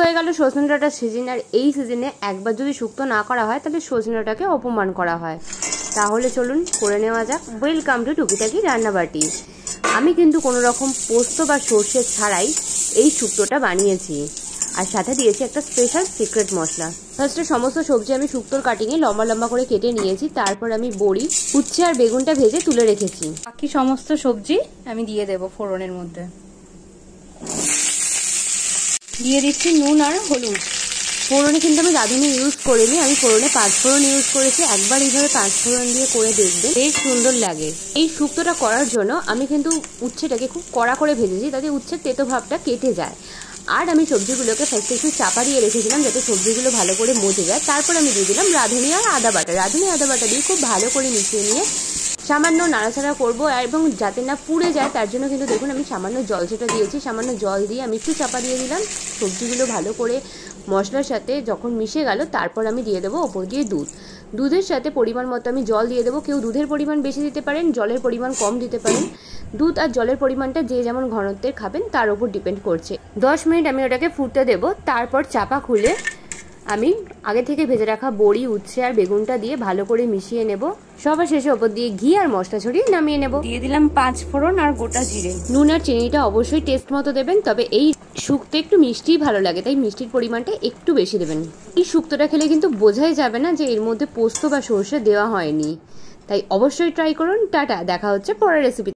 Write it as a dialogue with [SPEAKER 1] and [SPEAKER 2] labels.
[SPEAKER 1] হয়ে গেল সজনে ডাঁটার সিজন। আর এই সিজনে একবার যদি শুক্তো না করা হয় তাহলে সজনে ডাঁটাকে অপমান করা হয়। তাহলে চলুন করে নেওয়া যাক। ওয়েলকাম টু টুকিটাকি রান্নাবাটি। আমি কিন্তু কোনো রকম পোস্ত বা সর্ষে ছাড়াই এই শুক্তোটা বানিয়েছি, আর সাথে দিয়েছি একটা স্পেশাল সিক্রেট মশলা। ফার্স্টে সমস্ত সবজি আমি শুক্তোর কাটিংয়ে লম্বা লম্বা করে কেটে নিয়েছি। তারপর আমি বড়ি, উচ্ছে আর বেগুনটা ভেজে তুলে রেখেছি।
[SPEAKER 2] বাকি সমস্ত সবজি আমি দিয়ে দেবো ফোড়নের মধ্যে। দিয়ে দিচ্ছি নুন আর হলুদ।
[SPEAKER 1] ফোড়নে কিন্তু আমি রাঁধুনি ইউজ করিনি, আমি ফোড়নে 5 ফোড়ন ইউজ করেছি। একবার এইভাবে 5 ফোড়ন দিয়ে করে দেখবে, বেশ সুন্দর লাগে। এই শুক্তোটা করার জন্য আমি কিন্তু উচ্ছেটাকে খুব কড়া করে ভেজেছি, তাতে উচ্ছের তেতো ভাবটা কেটে যায়। আর আমি সবজিগুলোকে ফার্স্টে একটু চাপা দিয়ে রেখেছিলাম যাতে সবজিগুলো ভালো করে মজে যায়। তারপর আমি দিয়ে দিলাম রাঁধুনি আর আদা বাটা। রাঁধুনি আদা বাটা দিয়ে খুব ভালো করে মিশিয়ে নিয়ে সামান্য নাড়াচাড়া করবো, এবং যাতে না পুড়ে যায় তার জন্য কিন্তু দেখুন আমি সামান্য জল সেটা দিয়েছি। সামান্য জল দিয়ে আমি একটু চাপা দিয়ে দিলাম। সবজিগুলো ভালো করে মশলার সাথে যখন মিশে গেল তারপর আমি দিয়ে দেবো ওপর দিয়ে দুধ। দুধের সাথে পরিমাণ মতো আমি জল দিয়ে দেবো। কেউ দুধের পরিমাণ বেশি দিতে পারেন, জলের পরিমাণ কম দিতে পারেন। দুধ আর জলের পরিমাণটা যে যেমন ঘনত্বের খাবেন তার উপর ডিপেন্ড করছে। 10 মিনিট আমি ওটাকে ফুটতে দেবো। তারপর চাপা খুলে আমি আগে থেকে ভেজে রাখা বড়ি, উচ্ছে আর বেগুনটা দিয়ে ভালো করে মিশিয়ে নেব। সবার শেষে ওপর দিয়ে ঘি আর মশলা ছড়িয়ে নামিয়ে নেব।
[SPEAKER 2] দিয়ে দিলাম 5 ফোড়ন আর গোটা জিরে।
[SPEAKER 1] নুন আর চিনিটা অবশ্যই টেস্ট মতো দেবেন, তবে এই শুক্তো একটু মিষ্টিই ভালো লাগে, তাই মিষ্টির পরিমাণটা একটু বেশি দেবেন। এই শুক্তোটা খেলে কিন্তু বোঝাই যাবে না যে এর মধ্যে পোস্ত বা সর্ষে দেওয়া হয়নি, তাই অবশ্যই ট্রাই করুন। টাটা, দেখা হচ্ছে পরের রেসিপি।